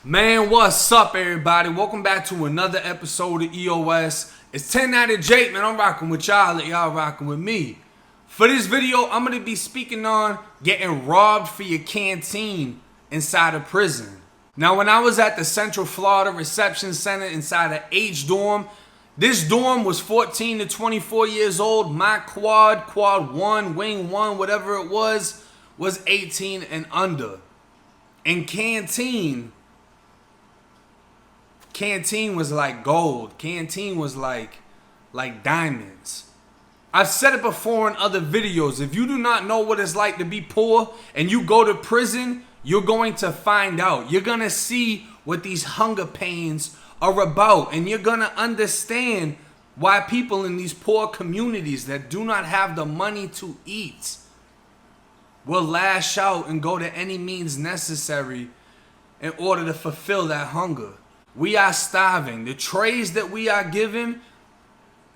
Man, what's up, everybody? Welcome back to another episode of EOS. It's 10 out of Jake, man. I'm rocking with y'all, y'all rocking with me. For this video, I'm going to be speaking on getting robbed for your canteen inside a prison. Now, when I was at the Central Florida Reception Center inside of H dorm, this dorm was 14 to 24 years old. My quad 1, wing 1, whatever it was 18 and under. And Canteen was like gold. Canteen was like diamonds. I've said it before in other videos. If you do not know what it's like to be poor and you go to prison, you're going to find out. You're going to see what these hunger pains are about. And you're going to understand why people in these poor communities that do not have the money to eat will lash out and go to any means necessary in order to fulfill that hunger. We are starving. The trays that we are given,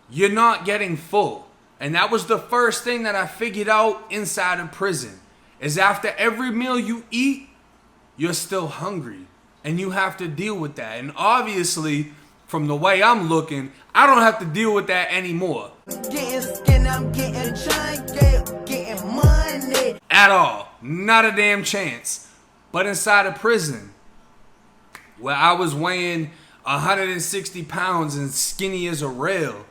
you're not getting full. And that was the first thing that I figured out inside of prison. Is after every meal you eat, you're still hungry. And you have to deal with that. And obviously, from the way I'm looking, I don't have to deal with that anymore. Getting skin, I'm getting giant, getting money. At all. Not a damn chance. But inside of prison, where I was weighing 160 pounds and skinny as a rail,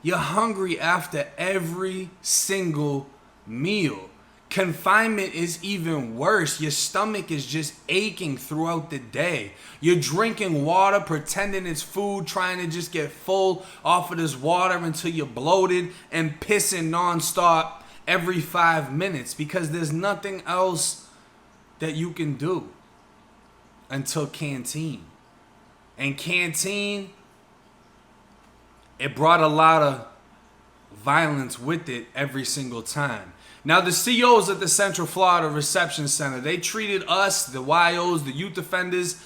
you're hungry after every single meal. Confinement is even worse. Your stomach is just aching throughout the day. You're drinking water, pretending it's food, trying to just get full off of this water until you're bloated and pissing nonstop every 5 minutes because there's nothing else that you can do until Canteen. And Canteen, it brought a lot of violence with it every single time. Now, the COs at the Central Florida Reception Center, they treated us, the YOs, the youth offenders,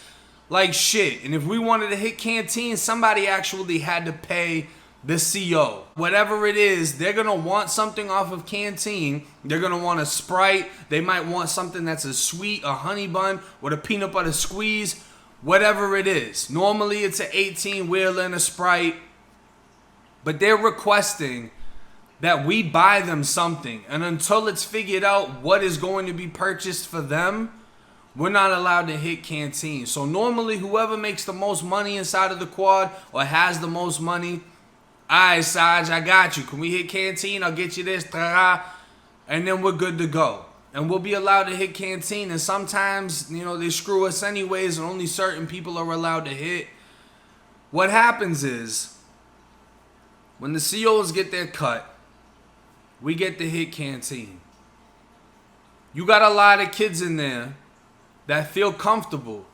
like shit. And if we wanted to hit Canteen, somebody actually had to pay the CO. Whatever it is, they're going to want something off of Canteen. They're going to want a Sprite. They might want something that's a sweet, a honey bun, with a peanut butter squeeze, whatever it is. Normally, it's an 18-wheeler and a Sprite. But they're requesting that we buy them something. And until it's figured out what is going to be purchased for them, we're not allowed to hit Canteen. So normally, whoever makes the most money inside of the quad or has the most money, alright, Saj, I got you. Can we hit Canteen? I'll get you this. And then we're good to go. And we'll be allowed to hit Canteen. And sometimes, they screw us anyways, and only certain people are allowed to hit. What happens is, when the COs get their cut, we get to hit Canteen. You got a lot of kids in there that feel comfortable.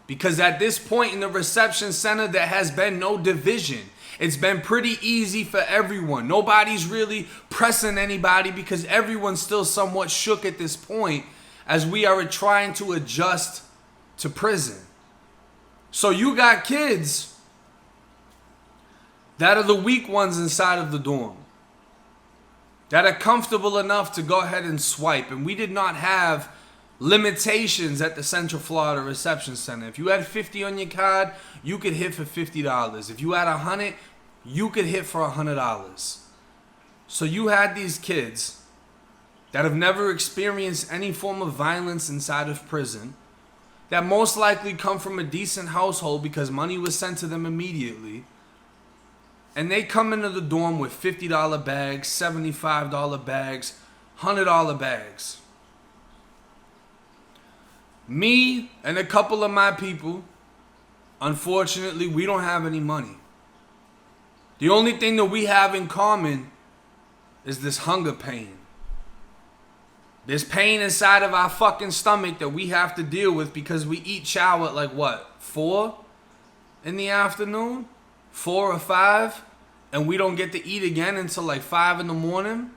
Because at this point in the reception center, there has been no division. It's been pretty easy for everyone. Nobody's really pressing anybody because everyone's still somewhat shook at this point as we are trying to adjust to prison. So you got kids that are the weak ones inside of the dorm, that are comfortable enough to go ahead and swipe. And we did not have limitations at the Central Florida Reception Center. If you had 50 on your card, you could hit for $50. If you had 100, you could hit for $100. So you had these kids that have never experienced any form of violence inside of prison, that most likely come from a decent household because money was sent to them immediately. And they come into the dorm with $50 bags, $75 bags, $100 bags. Me and a couple of my people, unfortunately, we don't have any money. The only thing that we have in common is this hunger pain. This pain inside of our fucking stomach that we have to deal with because we eat chow at like what, 4 in the afternoon? 4 or 5? And we don't get to eat again until like 5 in the morning?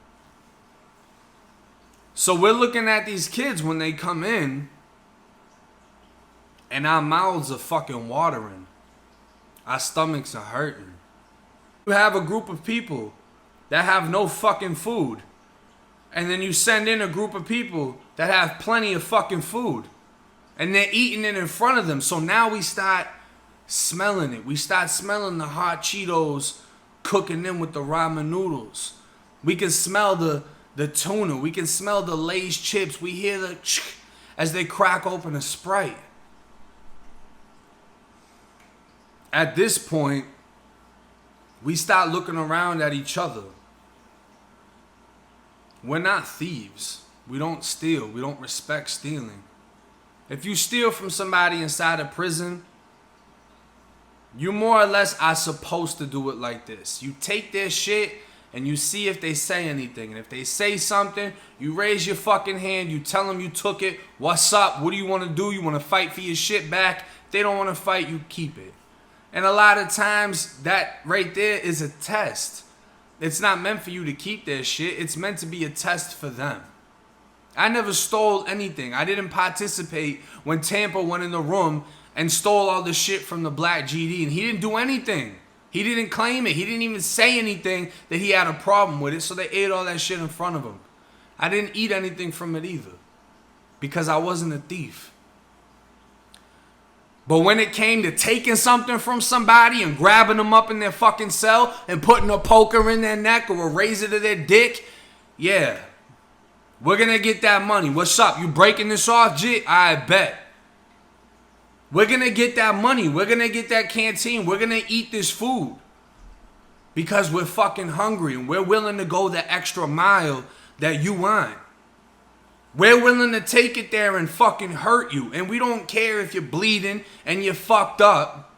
So we're looking at these kids when they come in, and our mouths are fucking watering. Our stomachs are hurting. You have a group of people that have no fucking food. And then you send in a group of people that have plenty of fucking food. And they're eating it in front of them. So now we start smelling it. We start smelling the hot Cheetos cooking in with the ramen noodles. We can smell the tuna. We can smell the Lay's chips. We hear the as they crack open a Sprite. At this point, we start looking around at each other. We're not thieves. We don't steal. We don't respect stealing. If you steal from somebody inside a prison, you more or less are supposed to do it like this. You take their shit and you see if they say anything. And if they say something, you raise your fucking hand. You tell them you took it. What's up? What do you want to do? You want to fight for your shit back? If they don't want to fight, you keep it. And a lot of times, that right there is a test. It's not meant for you to keep their shit. It's meant to be a test for them. I never stole anything. I didn't participate when Tampa went in the room and stole all the shit from the black GD. And he didn't do anything. He didn't claim it. He didn't even say anything that he had a problem with it. So they ate all that shit in front of him. I didn't eat anything from it either. Because I wasn't a thief. But when it came to taking something from somebody and grabbing them up in their fucking cell and putting a poker in their neck or a razor to their dick, yeah. We're going to get that money. What's up? You breaking this off, G? I bet. We're going to get that money. We're going to get that canteen. We're going to eat this food. Because we're fucking hungry and we're willing to go the extra mile that you want. We're willing to take it there and fucking hurt you. And we don't care if you're bleeding and you're fucked up.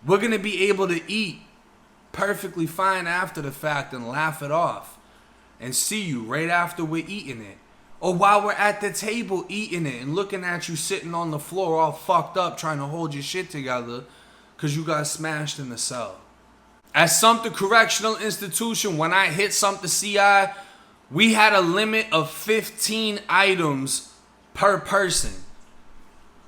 We're going to be able to eat perfectly fine after the fact and laugh it off. And see you right after we're eating it. Or while we're at the table eating it and looking at you sitting on the floor all fucked up trying to hold your shit together because you got smashed in the cell. At Sumter Correctional Institution, when I hit Sumter CI, we had a limit of 15 items per person.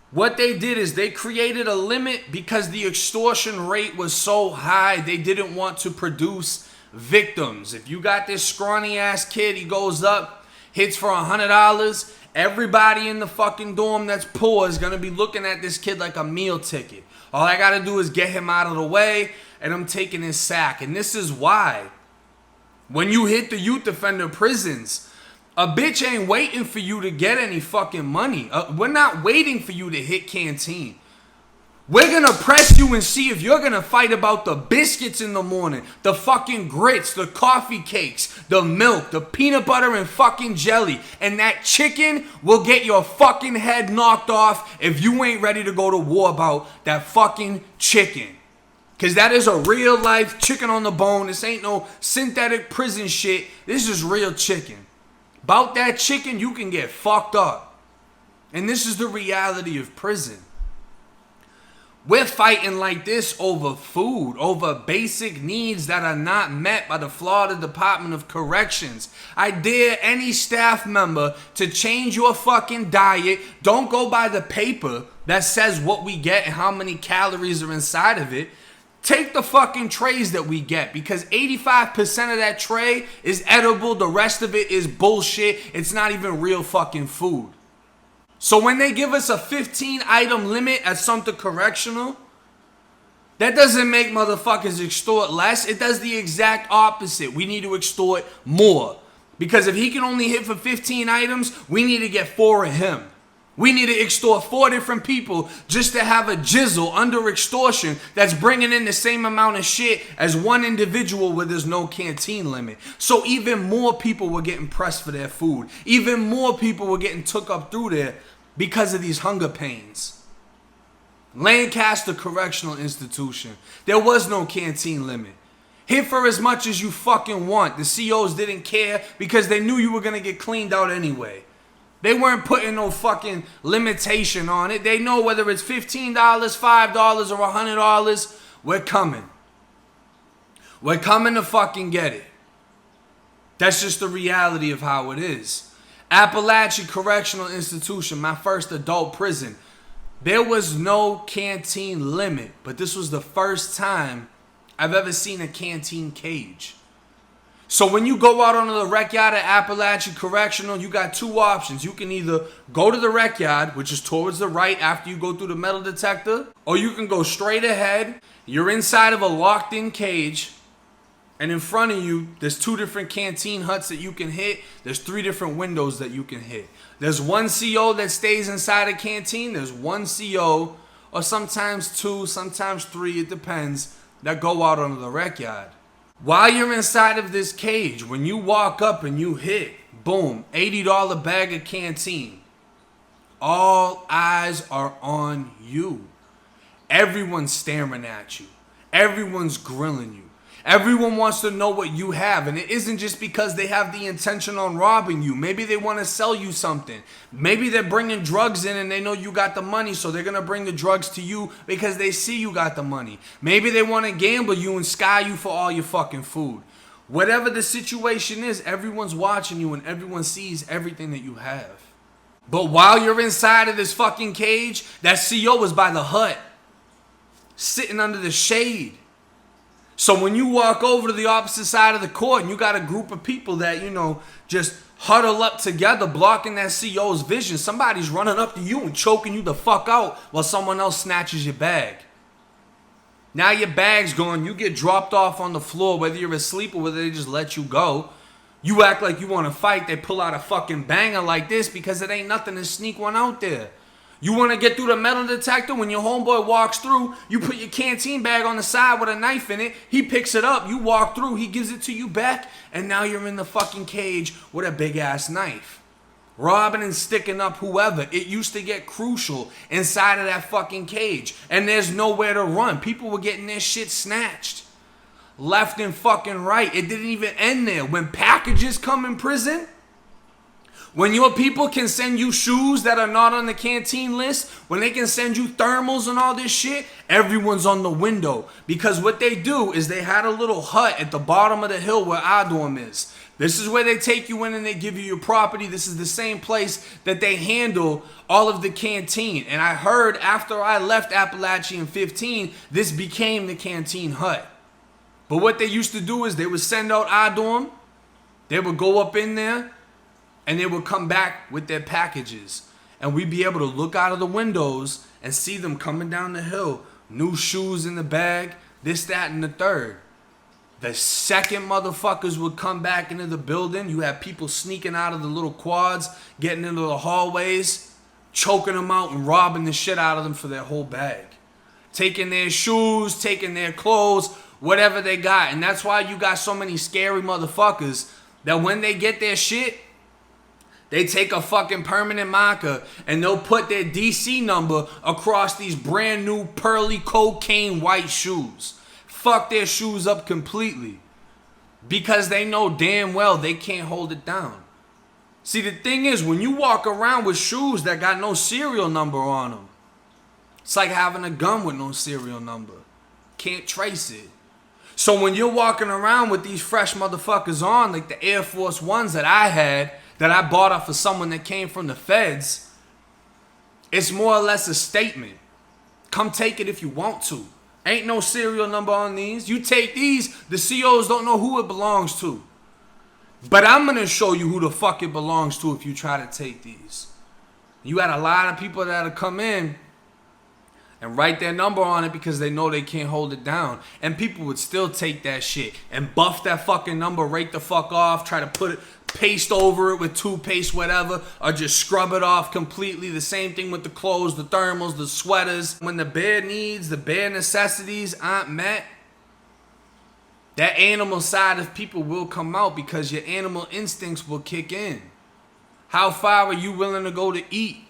What they did is they created a limit because the extortion rate was so high, they didn't want to produce victims. If you got this scrawny ass kid, he goes up, hits for $100, everybody in the fucking dorm that's poor is gonna be looking at this kid like a meal ticket. All I gotta do is get him out of the way and I'm taking his sack. And this is why when you hit the youth offender prisons, a bitch ain't waiting for you to get any fucking money. We're not waiting for you to hit Canteen. We're going to press you and see if you're going to fight about the biscuits in the morning, the fucking grits, the coffee cakes, the milk, the peanut butter and fucking jelly. And that chicken will get your fucking head knocked off if you ain't ready to go to war about that fucking chicken. Because that is a real life chicken on the bone. This ain't no synthetic prison shit. This is real chicken. About that chicken, you can get fucked up. And this is the reality of prison. We're fighting like this over food, over basic needs that are not met by the Florida Department of Corrections. I dare any staff member to change your fucking diet. Don't go by the paper that says what we get and how many calories are inside of it. Take the fucking trays that we get because 85% of that tray is edible. The rest of it is bullshit. It's not even real fucking food. So when they give us a 15 item limit at Sumter Correctional, that doesn't make motherfuckers extort less. It does the exact opposite. We need to extort more. Because if he can only hit for 15 items, we need to get 4 of him. We need to extort 4 different people just to have a jizzle under extortion that's bringing in the same amount of shit as one individual where there's no canteen limit. So even more people were getting pressed for their food. Even more people were getting took up through there because of these hunger pains. Lancaster Correctional Institution. There was no canteen limit. Hit for as much as you fucking want. The COs didn't care because they knew you were going to get cleaned out anyway. They weren't putting no fucking limitation on it. They know whether it's $15, $5, or $100, we're coming. We're coming to fucking get it. That's just the reality of how it is. Appalachian Correctional Institution, my first adult prison. There was no canteen limit, but this was the first time I've ever seen a canteen cage. So when you go out onto the rec yard at Appalachian Correctional, you got two options. You can either go to the rec yard, which is towards the right after you go through the metal detector, or you can go straight ahead. You're inside of a locked-in cage, and in front of you, there's two different canteen huts that you can hit. There's three different windows that you can hit. There's one CO that stays inside a canteen. There's one CO, or sometimes two, sometimes three, it depends, that go out onto the rec yard. While you're inside of this cage, when you walk up and you hit, boom, $80 bag of canteen, all eyes are on you. Everyone's staring at you. Everyone's grilling you. Everyone wants to know what you have, and it isn't just because they have the intention on robbing you. Maybe they want to sell you something. Maybe they're bringing drugs in and they know you got the money, so they're going to bring the drugs to you because they see you got the money. Maybe they want to gamble you and sky you for all your fucking food. Whatever the situation is, everyone's watching you and everyone sees everything that you have. But while you're inside of this fucking cage, that CO is by the hut, sitting under the shade. So when you walk over to the opposite side of the court and you got a group of people that, just huddle up together, blocking that CO's vision, somebody's running up to you and choking you the fuck out while someone else snatches your bag. Now your bag's gone. You get dropped off on the floor, whether you're asleep or whether they just let you go. You act like you want to fight. They pull out a fucking banger like this because it ain't nothing to sneak one out there. You want to get through the metal detector? When your homeboy walks through, you put your canteen bag on the side with a knife in it. He picks it up. You walk through. He gives it to you back. And now you're in the fucking cage with a big-ass knife. Robbing and sticking up whoever. It used to get crucial inside of that fucking cage. And there's nowhere to run. People were getting their shit snatched. Left and fucking right. It didn't even end there. When packages come in prison, when your people can send you shoes that are not on the canteen list, when they can send you thermals and all this shit, everyone's on the window. Because what they do is they had a little hut at the bottom of the hill where Adorm is. This is where they take you in and they give you your property. This is the same place that they handle all of the canteen. And I heard after I left Appalachian 15, this became the canteen hut. But what they used to do is they would send out Adorm. They would go up in there. And they would come back with their packages. And we'd be able to look out of the windows and see them coming down the hill. New shoes in the bag, this, that, and the third. The second motherfuckers would come back into the building, you have people sneaking out of the little quads, getting into the hallways, choking them out and robbing the shit out of them for their whole bag. Taking their shoes, taking their clothes, whatever they got. And that's why you got so many scary motherfuckers that when they get their shit, they take a fucking permanent marker and they'll put their DC number across these brand new pearly cocaine white shoes. Fuck their shoes up completely. Because they know damn well they can't hold it down. See, the thing is, when you walk around with shoes that got no serial number on them, it's like having a gun with no serial number. Can't trace it. So when you're walking around with these fresh motherfuckers on, like the Air Force Ones that I had, that I bought off of someone that came from the feds, it's more or less a statement. Come take it if you want to. Ain't no serial number on these. You take these, the COs don't know who it belongs to. But I'm going to show you who the fuck it belongs to if you try to take these. You had a lot of people that'll come in and write their number on it because they know they can't hold it down. And people would still take that shit and buff that fucking number right the fuck off, try to put it, paste over it with toothpaste, whatever, or just scrub it off completely. The same thing with the clothes, the thermals, the sweaters. When the bare needs, the bare necessities aren't met, that animal side of people will come out because your animal instincts will kick in. How far are you willing to go to eat?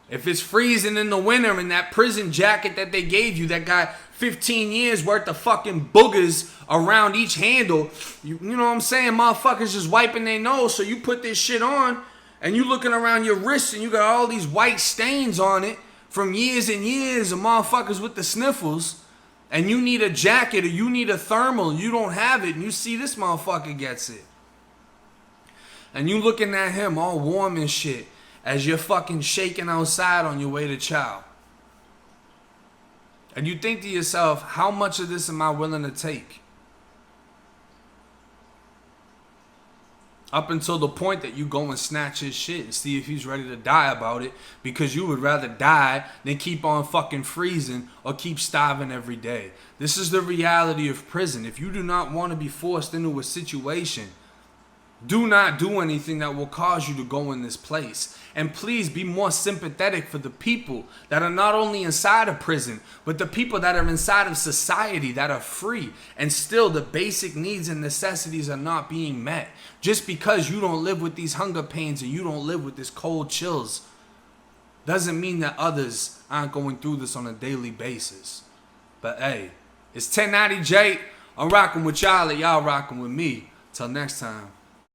If it's freezing in the winter and that prison jacket that they gave you that got 15 years worth of fucking boogers around each handle, you know what I'm saying? Motherfuckers just wiping their nose. So you put this shit on and you looking around your wrists and you got all these white stains on it from years and years of motherfuckers with the sniffles. And you need a jacket or you need a thermal. You don't have it and you see this motherfucker gets it. And you looking at him all warm and shit as you're fucking shaking outside on your way to chow. And you think to yourself, how much of this am I willing to take? Up until the point that you go and snatch his shit and see if he's ready to die about it, because you would rather die than keep on fucking freezing or keep starving every day. This is the reality of prison. If you do not want to be forced into a situation, do not do anything that will cause you to go in this place. And please be more sympathetic for the people that are not only inside of prison, but the people that are inside of society that are free. And still the basic needs and necessities are not being met. Just because you don't live with these hunger pains and you don't live with this cold chills doesn't mean that others aren't going through this on a daily basis. But hey, it's 1090 J. I'm rocking with y'all and y'all rocking with me. Till next time.